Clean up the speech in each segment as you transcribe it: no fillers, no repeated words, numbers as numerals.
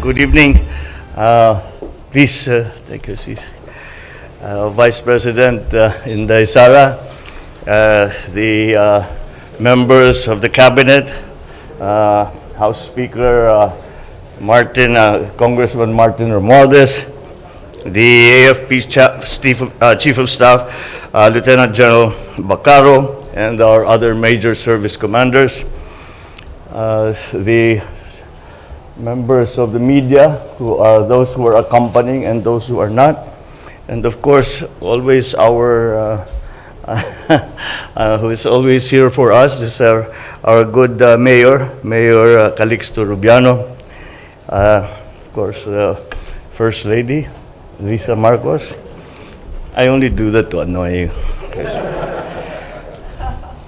Good evening. Please take your seat. Vice President Inday Sara, the members of the Cabinet, House Speaker Congressman Martin Romualdez, the AFP Chief of Staff, Lieutenant General Bacaro, and our other major service commanders, the members of the media, who are those who are accompanying and those who are not, and of course, always our who is always here for us is our good Mayor Calixto Rubiano, of course, First Lady Lisa Marcos. I only do that to annoy you.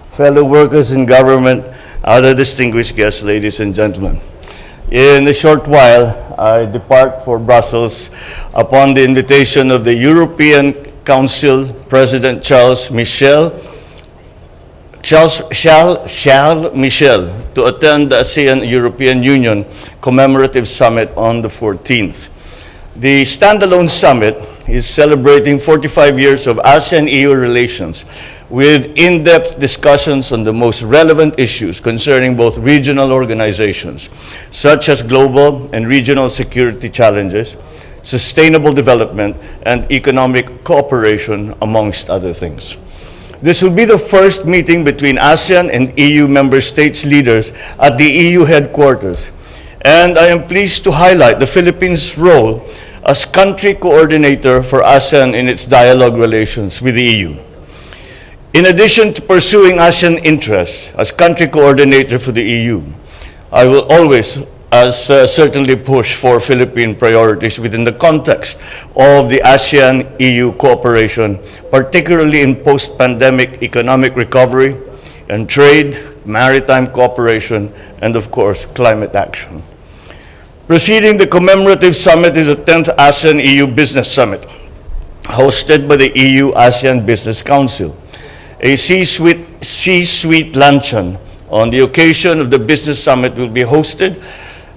Fellow workers in government, other distinguished guests, ladies and gentlemen. In a short while, I depart for Brussels upon the invitation of the European Council President Charles Michel to attend the ASEAN-European Union commemorative summit on the 14th. The standalone summit is celebrating 45 years of ASEAN-EU relations, with in-depth discussions on the most relevant issues concerning both regional organizations, such as global and regional security challenges, sustainable development, and economic cooperation, amongst other things. This will be the first meeting between ASEAN and EU member states leaders at the EU headquarters, and I am pleased to highlight the Philippines' role as country coordinator for ASEAN in its dialogue relations with the EU. In addition to pursuing ASEAN interests as country coordinator for the EU, I will always certainly push for Philippine priorities within the context of the ASEAN-EU cooperation, particularly in post-pandemic economic recovery and trade, maritime cooperation, and of course, climate action. Preceding the commemorative summit is the 10th ASEAN-EU Business Summit, hosted by the EU-ASEAN Business Council. A C-suite luncheon on the occasion of the Business Summit will be hosted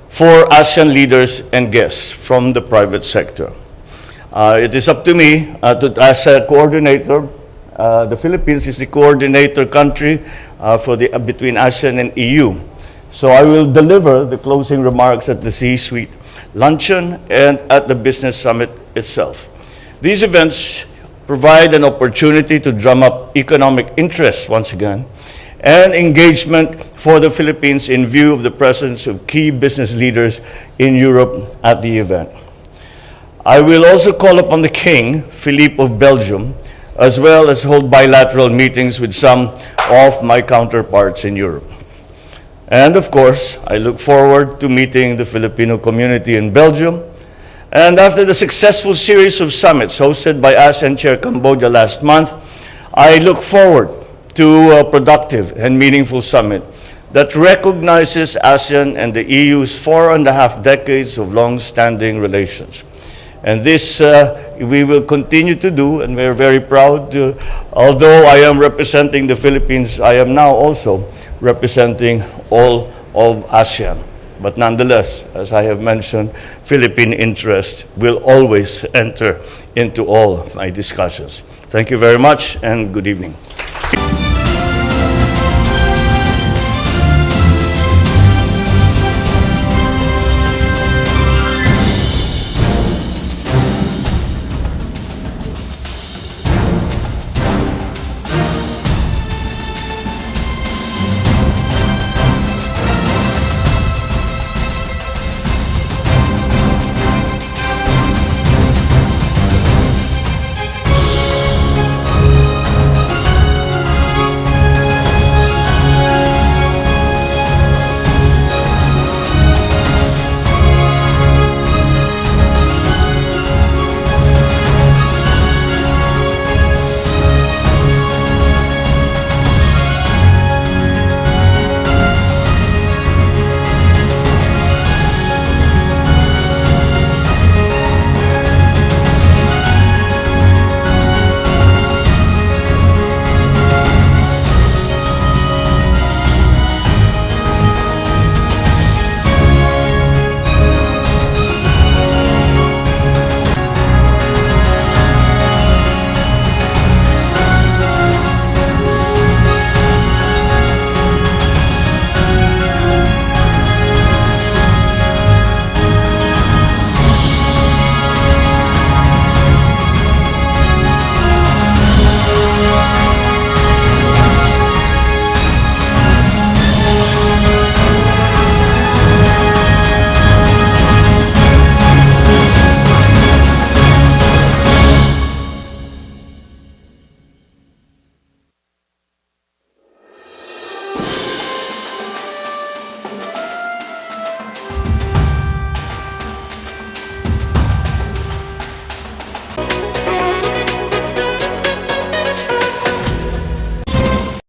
for ASEAN leaders and guests from the private sector. It is up to me as a coordinator. The Philippines is the coordinator country between ASEAN and EU. So I will deliver the closing remarks at the C-suite luncheon and at the Business Summit itself. These events provide an opportunity to drum up economic interest once again and engagement for the Philippines in view of the presence of key business leaders in Europe at the event. I will also call upon the King, Philippe of Belgium, as well as hold bilateral meetings with some of my counterparts in Europe. And of course, I look forward to meeting the Filipino community in Belgium. And after the successful series of summits hosted by ASEAN Chair Cambodia last month, I look forward to a productive and meaningful summit that recognizes ASEAN and the EU's 4.5 decades of long-standing relations. And this we will continue to do, and we're very proud to, although I am representing the Philippines, I am now also representing all of ASEAN. But nonetheless, as I have mentioned, Philippine interest will always enter into all my discussions. Thank you very much, and good evening.